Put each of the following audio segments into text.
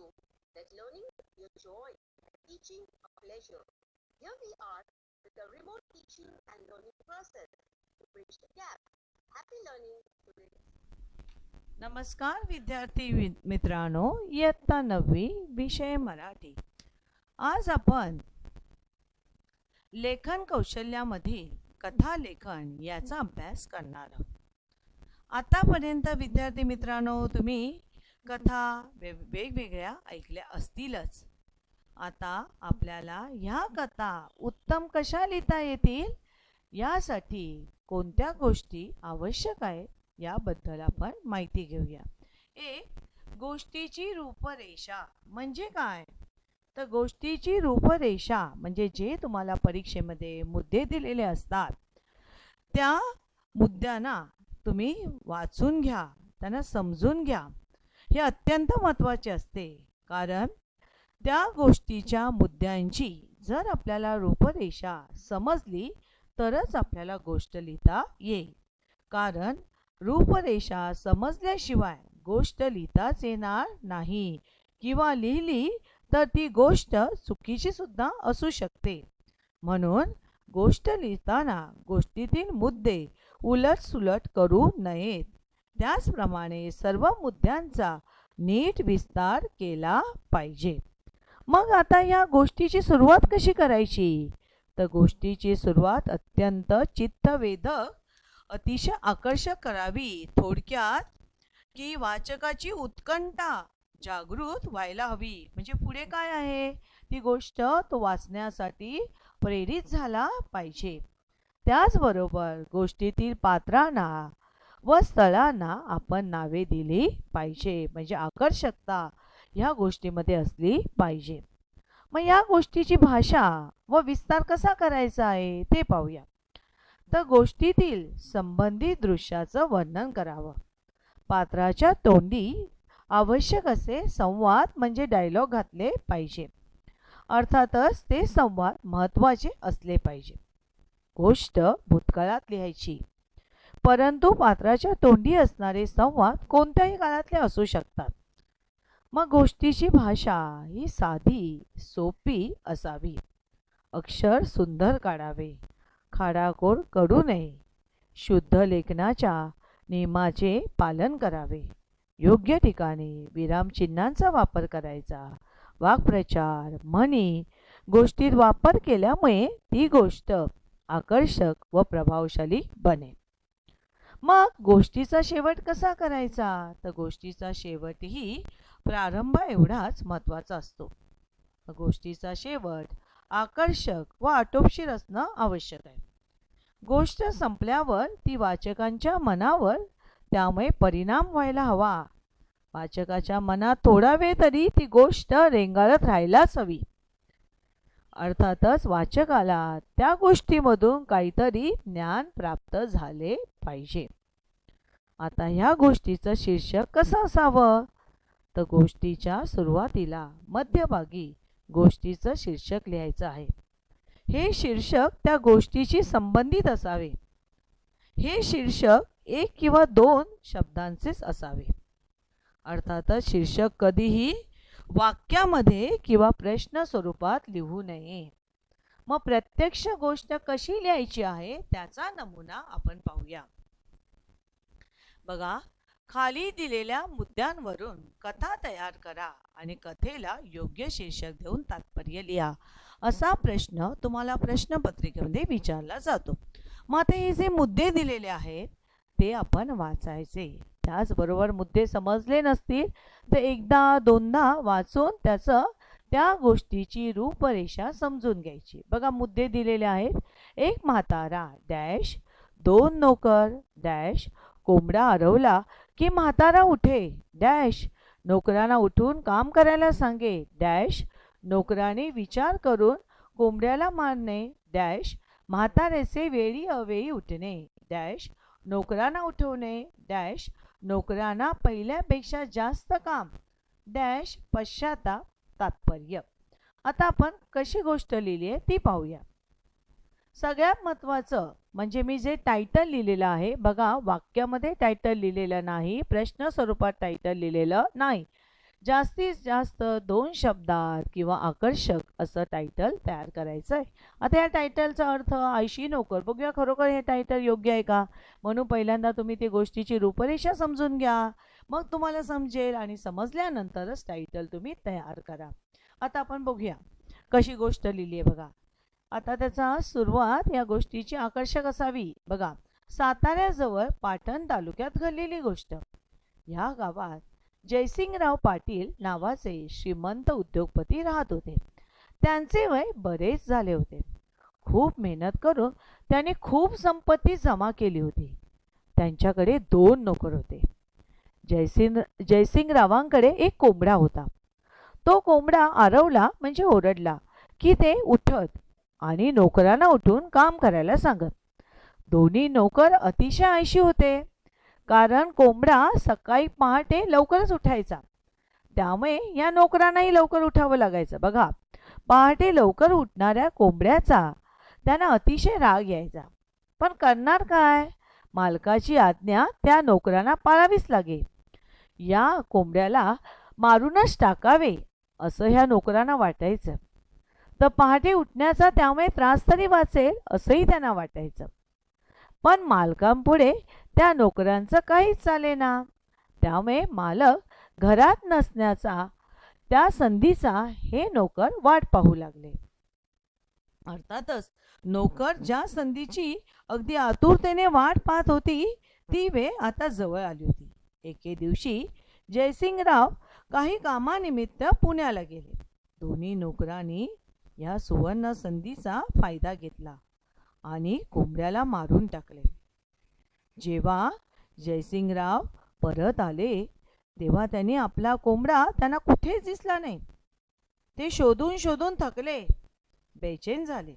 you that learning is a joy and teaching a pleasure. Here we are with the remote teaching and learning process to bridge the gap. Happy learning, students. नमस्कार विद्यार्थी मित्रांनो, इयत्ता 9वी विषय मराठी. आज आपण लेखन कौशल्यामधील कथा लेखन याचा अभ्यास करणार आहोत. आतापर्यंत विद्यार्थी मित्रांनो तुम्ही कथा वेगवेगळ्या ऐकल्या असतीलच. आता आपल्याला ह्या कथा उत्तम कशा लिहिता येतील यासाठी कोणत्या गोष्टी आवश्यक आहेत याबद्दल आपण माहिती घेऊया. एक, गोष्टीची रूपरेषा म्हणजे काय? तर गोष्टीची रूपरेषा म्हणजे जे तुम्हाला परीक्षेमध्ये मुद्दे दिलेले असतात त्या मुद्द्यांना तुम्ही वाचून घ्या, त्यांना समजून घ्या. हे अत्यंत महत्त्वाचे असते, कारण त्या गोष्टीच्या मुद्द्यांची जर आपल्याला रूपरेषा समजली तरच आपल्याला गोष्ट लिहिता येईल. कारण रूपरेषा समजल्याशिवाय गोष्ट लिहिताच येणार नाही, किंवा लिहिली तर ती गोष्ट चुकीची सुद्धा असू शकते. म्हणून गोष्ट लिहिताना गोष्टीतील मुद्दे उलटसुलट करू नयेत. त्याचप्रमाणे सर्व मुद्द्यांचा नीट विस्तार केला पाहिजे. मग आता या गोष्टीची सुरुवात कशी करायची? तर गोष्टीची सुरुवात अत्यंत चित्तवेधक, अतिशय आकर्षक करावी. थोडक्यात की वाचकाची उत्कंठा जागृत व्हायला हवी. म्हणजे पुढे काय आहे ती गोष्ट तो वाचण्यासाठी प्रेरित झाला पाहिजे. त्याचबरोबर गोष्टीतील पात्रांना व स्थळांना आपण नावे दिली पाहिजे. म्हणजे आकर्षकता ह्या गोष्टीमध्ये असली पाहिजे. मग या गोष्टीची भाषा व विस्तार कसा करायचा आहे ते पाहूया. तर गोष्टीतील संबंधित दृश्याचं वर्णन करावं. पात्राच्या तोंडी आवश्यक असे संवाद म्हणजे डायलॉग घातले पाहिजे. अर्थातच ते संवाद महत्त्वाचे असले पाहिजे. गोष्ट भूतकाळात लिहायची, परंतु पात्राच्या तोंडी असणारे संवाद कोणत्याही काळातले असू शकतात. मग गोष्टीची भाषा ही साधी सोपी असावी. अक्षर सुंदर काढावे, खाडाखोड करू नये. शुद्ध लेखनाच्या नियमाचे पालन करावे. योग्य ठिकाणी विरामचिन्हांचा वापर करायचा. वाक्प्रचार, म्हणी गोष्टीत वापर केल्यामुळे ती गोष्ट आकर्षक व प्रभावशाली बने. मग गोष्टीचा शेवट कसा करायचा? तर गोष्टीचा शेवटही प्रारंभ एवढाच महत्त्वाचा असतो. गोष्टीचा शेवट आकर्षक व आटोपशीर असणं आवश्यक आहे. गोष्ट संपल्यावर ती वाचकांच्या मनावर त्यामुळे परिणाम व्हायला हवा. वाचकाच्या मनात थोडा वेळ तरी ती गोष्ट रेंगाळत राहायलाच हवी. अर्थातच वाचकाला त्या गोष्टीमधून काहीतरी ज्ञान प्राप्त झाले पाहिजे. आता ह्या गोष्टीचं शीर्षक कसं असावं? तर गोष्टीच्या सुरुवातीला मध्यभागी गोष्टीचं शीर्षक लिहायचं आहे. हे शीर्षक त्या गोष्टीशी संबंधित असावे. हे शीर्षक 1 किंवा 2 शब्दांचेच असावे. अर्थातच शीर्षक कधीही वाक्यामध्ये किंवा प्रश्न स्वरूपात लिहू नये. मग प्रत्यक्ष गोष्ट कशी लिहायची आहे त्याचा नमुना आपण पाहूया. बघा, खाली दिलेल्या मुद्द्यांवरून कथा तयार करा आणि कथेला योग्य शीर्षक देऊन तात्पर्य लिहा, असा प्रश्न तुम्हाला प्रश्नपत्रिकेमध्ये विचारला जातो. मग आता हे जे मुद्दे दिलेले आहेत ते आपण वाचायचे. त्याचबरोबर मुद्दे समजले नसतील तर एकदा दोनदा वाचून त्या गोष्टीची रूपरेषा समजून घ्यायची. बघा, मुद्दे दिलेले आहेत. एक म्हातारा डॅश, 2 नोकर डॅश, कोंबडा हरवला की म्हातारा उठे डॅश, नोकरांना उठून काम करायला सांगे डॅश, नोकराने विचार करून कोंबड्याला मारणे डॅश, म्हाताऱ्याचे वेळी अवेळी उठणे डॅश, नोकरांना उठवणे डॅश, नोकरांना पहिल्यापेक्षा जास्त काम डॅश, पश्चाताप तात्पर्य. आता आपण कशी गोष्ट लिहिली आहे ती पाहूया. सगळ्यात महत्त्वाचं म्हणजे मी जे टायटल लिहिलेलं आहे, बघा वाक्यामध्ये टायटल लिहिलेलं नाही, प्रश्न स्वरूपात टायटल लिहिलेलं नाही. जास्तीत जास्त 2 शब्दात किंवा आकर्षक असं टायटल तयार करायचं आहे. आता या टायटलचा अर्थ आळशी नोकर. बघूया खरोखर हे टायटल योग्य आहे का? म्हणून पहिल्यांदा तुम्ही ती गोष्टीची रूपरेषा समजून घ्या. मग तुम्हाला समजेल आणि समजल्यानंतरच टायटल तुम्ही तयार करा. आता आपण बघूया कशी गोष्ट लिहिली आहे बघा. आता त्याचा सुरुवात या गोष्टीची आकर्षक असावी. बघा, साताऱ्याजवळ पाटण तालुक्यात घडलेली गोष्ट. ह्या गावात जयसिंगराव पाटील नावाचे श्रीमंत उद्योगपती राहत होते. त्यांचे वय बरेच झाले होते. खूप मेहनत करून त्यांनी खूप संपत्ती जमा केली होती. त्यांच्याकडे 2 नोकर होते. जयसिंगरावांकडे एक कोंबडा होता. तो कोंबडा आरवला म्हणजे ओरडला की ते उठत आणि नोकरांना उठून काम करायला सांगत. दोन्ही नोकर अतिशय आळशी होते, कारण कोंबडा सकाळी पहाटे लवकरच उठायचा. त्यामुळे या नोकरांनाही लवकर उठावं लागायचं. बघा, पहाटे लवकर उठणाऱ्या कोंबड्याचा त्यांना अतिशय राग यायचा. पण करणार काय? मालकाची आज्ञा त्या नोकरांना पाळावीच लागे. या कोंबड्याला मारूनच टाकावे असं ह्या नोकरांना वाटायचं. तर पहाटे उठण्याचा त्यामुळे त्रास तरी वाचेल असंही त्यांना वाटायचं. पण मालकांपुढे त्या नोकरांचं काहीच चालेना. त्यामुळे मालक घरात नसण्याचा त्या संधीचा हे नोकर वाट पाहू लागले. अर्थातच नोकर ज्या संधीची अगदी आतुरतेने वाट पाहत होती ती वेळ आता जवळ आली होती. एके दिवशी जयसिंगराव काही कामानिमित्त पुण्याला गेले. दोन्ही नोकरांनी या सुवर्ण संधीचा फायदा घेतला आणि कोंबड्याला मारून टाकले. जेव्हा जयसिंगराव परत आले तेव्हा त्यांनी आपला कोंबडा त्यांना कुठेच दिसला नाही. ते शोधून शोधून थकले, बेचैन झाले.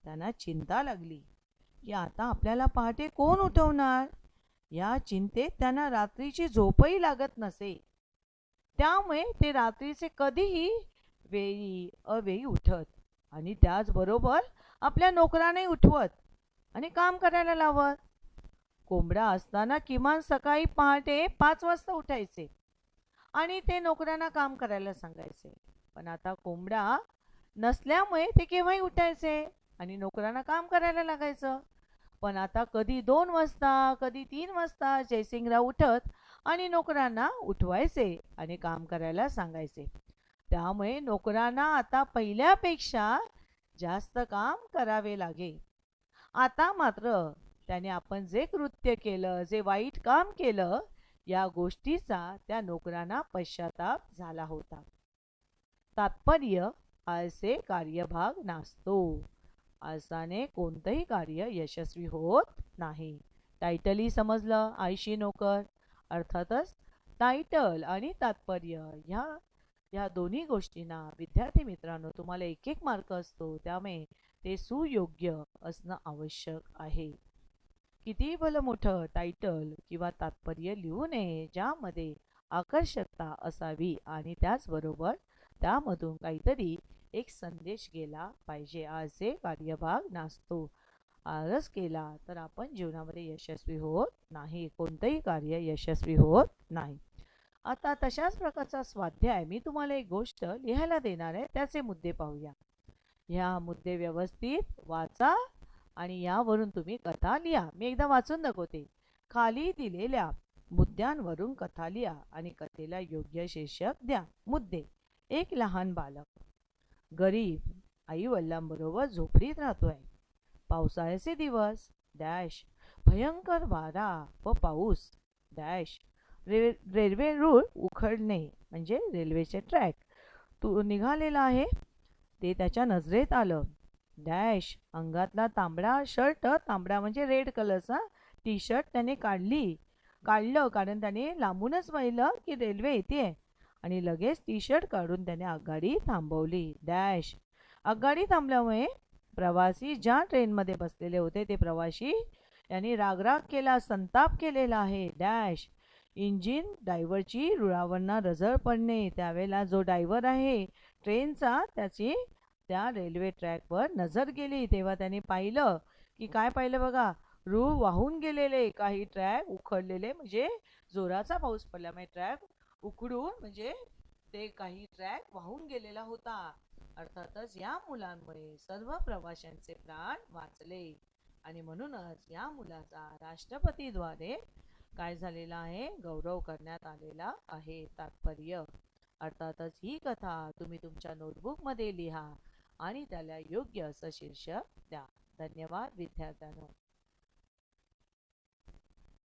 त्यांना चिंता लागली की आता आपल्याला पहाटे कोण उठवणार. या चिंतेत त्यांना रात्रीची झोपही लागत नसे. त्यामुळे ते रात्रीचे कधीही वेळी अवेळी उठत आणि त्याचबरोबर आपल्या नोकरांनाही उठवत आणि काम करायला लावत. कोंबडा असताना किमान सकाळी पहाटे 5 वाजता उठायचे आणि ते नोकरांना काम करायला सांगायचे. पण आता कोंबडा नसल्यामुळे ते केव्हाही उठायचे आणि नोकरांना काम करायला लागायचं. पण आता कधी 2 वाजता कधी 3 वाजता जयसिंगराव उठत आणि नोकरांना उठवायचे आणि काम करायला सांगायचे. त्यामुळे नोकरांना आता पहिल्यापेक्षा जास्त काम करावे लागे. आता मात्र त्याने आपण जे कृत्य केलं, जे वाईट काम केलं, या गोष्टीचा त्या नोकरांना पश्चाताप झाला होता. तात्पर्य, आळसे कार्यभाग नासतो. आळसाने कोणतंही कार्य यशस्वी होत नाही. टायटलही समजलं, आळशी नोकर. अर्थातच टायटल आणि तात्पर्य ह्या दोन्ही गोष्टींना विद्यार्थी मित्रांनो तुम्हाला 1-1 मार्क असतो. त्यामुळे ते सुयोग्य असणं आवश्यक आहे. कितीही भलं मोठं टायटल किंवा तात्पर्य लिहू नये, ज्यामध्ये आकर्षकता असावी आणि त्याचबरोबर त्यामधून काहीतरी एक संदेश गेला पाहिजे. आळसे कार्यभाग नासतो. आळस केला तर आपण जीवनामध्ये यशस्वी होत नाही. कोणतंही कार्य यशस्वी होत नाही. आता तशाच प्रकारचा स्वाध्याय मी तुम्हाला एक गोष्ट लिहायला देणार आहे. त्याचे मुद्दे पाहूया. ह्या मुद्दे व्यवस्थित वाचा आणि यावरून तुम्ही कथा लिहा. मी एकदा वाचून दाखवते. खाली दिलेल्या मुद्द्यांवरून कथा लिहा आणि कथेला योग्य शीर्षक द्या. मुद्दे. एक लहान बालक गरीब आई वडिलांबरोबर झोपडीत राहतोय. पावसाळ्याचे दिवस डॅश भयंकर वारा व पाऊस डॅश रेल्वे रूळ उखडणे म्हणजे रेल्वेचे ट्रॅक तो निघालेला आहे ते त्याच्या नजरेत आलं. डॅश अंगातला तांबडा शर्ट, तांबडा म्हणजे रेड कलरचा टी शर्ट त्याने काढलं कारण त्याने लांबूनच पाहिलं की रेल्वे येते आणि लगेच टी शर्ट काढून त्याने आगगाडी थांबवली. डॅश आगगाडी थांबल्यामुळे प्रवासी ज्या ट्रेनमध्ये बसलेले होते ते प्रवासी यांनी रागराग केला, संताप केलेला आहे. डॅश इंजिन ड्रायव्हरची रुळावरनं नजर पडणे. त्यावेळेला जो ड्रायव्हर आहे ट्रेनचा त्याची त्या रेल्वे ट्रॅकवर नजर गेली तेव्हा त्याने पाहिलं की काय पाहिलं बघा, रूळ वाहून गेलेले, काही ट्रॅक उखडलेले म्हणजे जोराचा पाऊस पडल्यामुळे ट्रॅक उखडून म्हणजे ते काही ट्रॅक वाहून गेलेला होता. अर्थातच या मुलांमुळे सर्व प्रवाशांचे प्राण वाचले आणि म्हणूनच या मुलाचा राष्ट्रपतीद्वारे काय झालेला आहे, गौरव करण्यात आलेला आहे. तात्पर्य: अर्थातच ही कथा तुम्ही तुमच्या नोटबुक मध्ये लिहा आणि त्याला योग्य असं शीर्षक द्या. धन्यवाद विद्यार्थ्यांनो.